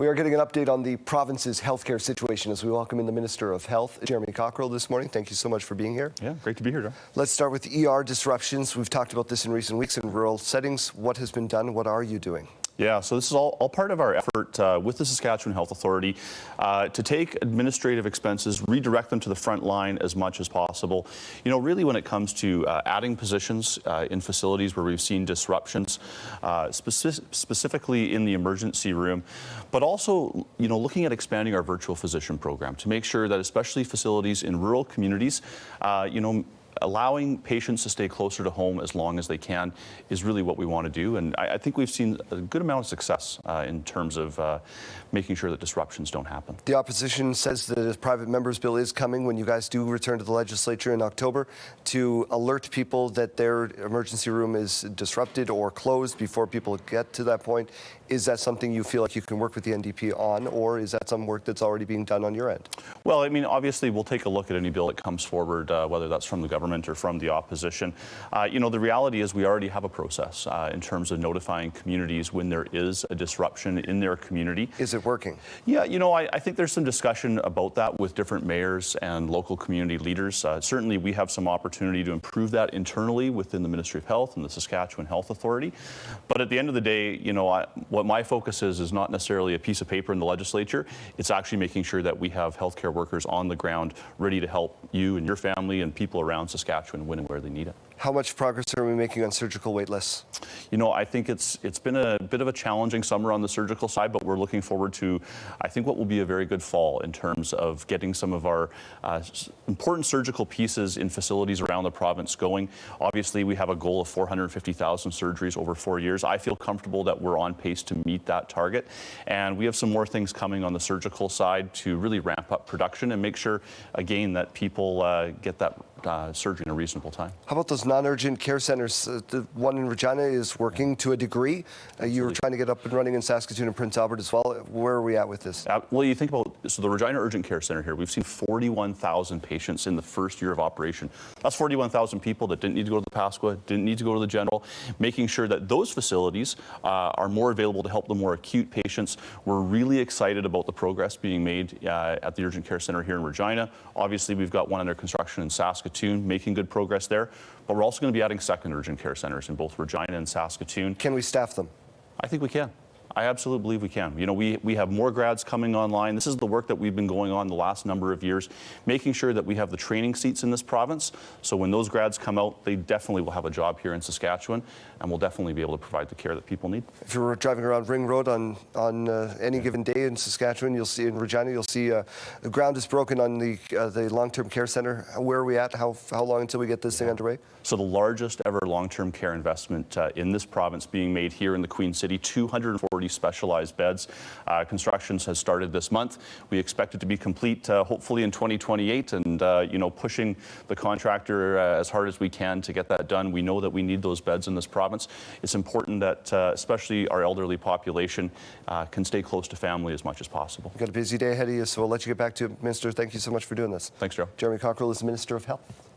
We are getting an update on the province's healthcare situation as we welcome in the Minister of Health, Jeremy Cockrill, this morning. Thank you so much for being here. Yeah, great to be here, Joe. Let's start with ER disruptions. We've talked about this in recent weeks in rural settings. What has been done? What are you doing? Yeah, so this is all part of our effort with the Saskatchewan Health Authority to take administrative expenses, redirect them to the front line as much as possible. You know, really when it comes to adding positions in facilities where we've seen disruptions, specifically in the emergency room, but also, you know, looking at expanding our virtual physician program to make sure that especially facilities in rural communities, you know, allowing patients to stay closer to home as long as they can is really what we want to do. And I think we've seen a good amount of success in terms of making sure that disruptions don't happen. The opposition says that a private member's bill is coming when you guys do return to the legislature in October to alert people that their emergency room is disrupted or closed before people get to that point. Is that something you feel like you can work with the NDP on, or is that some work that's already being done on your end? Well, I mean, obviously, we'll take a look at any bill that comes forward, whether that's from the government or from the opposition. You know, the reality is we already have a process in terms of notifying communities when there is a disruption in their community. Is it working? Yeah, you know, I think there's some discussion about that with different mayors and local community leaders. Certainly, we have some opportunity to improve that internally within the Ministry of Health and the Saskatchewan Health Authority. But at the end of the day, you know, what my focus is not necessarily a piece of paper in the legislature. It's actually making sure that we have healthcare workers on the ground ready to help you and your family and people around Saskatchewan when and where they need it. How much progress are we making on surgical wait lists? You know, I think it's been a bit of a challenging summer on the surgical side, but we're looking forward to, I think, what will be a very good fall in terms of getting some of our important surgical pieces in facilities around the province going. Obviously, we have a goal of 450,000 surgeries over 4 years. I feel comfortable that we're on pace to meet that target. And we have some more things coming on the surgical side to really ramp up production and make sure, again, that people get that surgery in a reasonable time. How about those non-urgent care centers? The one in Regina is working to a degree. You were trying to get up and running in Saskatoon and Prince Albert as well. Where are we at with this? Well, you think about, so the Regina Urgent Care Center here, we've seen 41,000 patients in the first year of operation. That's 41,000 people that didn't need to go to the Pasqua, didn't need to go to the General, making sure that those facilities are more available to help the more acute patients. We're really excited about the progress being made at the Urgent Care Center here in Regina. Obviously, we've got one under construction in Saskatoon, making good progress there, but we're also going to be adding second urgent care centers in both Regina and Saskatoon. Can we staff them? I think we can. I absolutely believe we can. You know, we have more grads coming online. This is the work that we've been going on the last number of years, making sure that we have the training seats in this province. So when those grads come out, they definitely will have a job here in Saskatchewan, and we'll definitely be able to provide the care that people need. If you're driving around Ring Road on any given day in Saskatchewan, you'll see in Regina, you'll see the ground is broken on the long-term care center. Where are we at? How long until we get this thing underway? So the largest ever long-term care investment in this province being made here in the Queen City, 240 specialized beds. Construction has started this month. We expect it to be complete hopefully in 2028, and you know, pushing the contractor as hard as we can to get that done. We know that we need those beds in this province. It's important that especially our elderly population can stay close to family as much as possible. You've got a busy day ahead of you, so we'll let you get back to it. Minister, thank you so much for doing this. Thanks, Joe. Jeremy Cockrill is the Minister of Health.